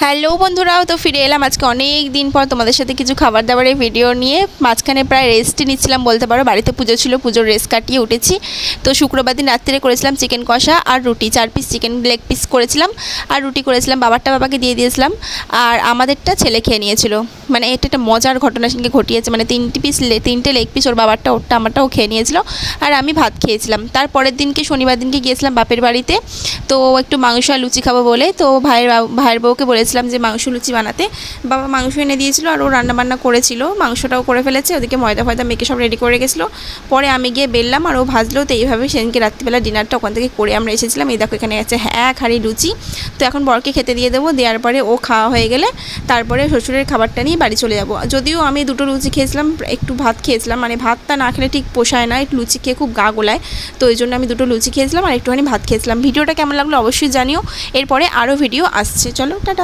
Hello বন্ধুরাও, তো ফিরে এলাম আজকে অনেক দিন পর তোমাদের সাথে কিছু খাবার দাবারের ভিডিও নিয়ে। মাঝখানে প্রায় রেস্টই নিচ্ছিলাম বলতে পারো, বাড়িতে পুজো ছিল, পুজোর রেস্ট কাটিয়ে উঠেছি। তো শুক্রবার দিন রাত্রে করেছিলাম চিকেন কষা আর রুটি, 4 পিস চিকেন লেগ পিস করেছিলাম আর রুটি করেছিলাম। বাবাকে দিয়ে দিয়েছিলাম আর আমাদেরটা ছেলে খেয়ে নিয়েছিল। মানে এটা একটা মজার ঘটনা সঙ্গে ঘটিয়েছে, মানে 3টে লেগ পিস, ওর বাবারটা, ওরটা, আমারটাও খেয়ে নিয়েছিল আর আমি ভাত খেয়েছিলাম। তারপরের দিনকে শনিবার দিনকে গিয়েছিলাম বাপের বাড়িতে, তো একটু মাংস আর লুচি খাবো বলে, তো ভাইয়ের বউকে বলেছিলাম যে মাংস লুচি বানাতে। বাবা মাংস এনে দিয়েছিল আর ও রান্নাবান্না করেছিল, মাংসটাও করে ফেলেছে, ওদিকে ময়দা ফয়দা মেখে সব রেডি করে গেছিলো। পরে আমি গিয়ে বেললাম আর ও ভাজলো। তো এইভাবে সেদিনকে রাত্রিবেলা ডিনারটা ওখান থেকে করে আমরা এসেছিলাম। এই দেখো এখানে আছে এক হাঁড়ি লুচি। তো এখন বরকে খেতে দিয়ে দেবো, দেওয়ার পরে ও খাওয়া হয়ে গেলে তারপরে শ্বশুরের খাবারটা নিয়ে বাড়ি চলে যাবো। যদিও আমি 2টো লুচি খেয়েছিলাম, একটু ভাত খেয়েছিলাম, মানে ভাতটা না খেলে ঠিক পোষায় না, একটু লুচি খেয়ে খুব গা গোলায়। তো ওই জন্য আমি 2টো লুচি খেয়েছিলাম আর একটুখানি ভাত খেয়েছিলাম। ভিডিওটা কেমন লাগলো অবশ্যই জানিও। এরপরে আরও ভিডিও আসছে, চলো টাটা।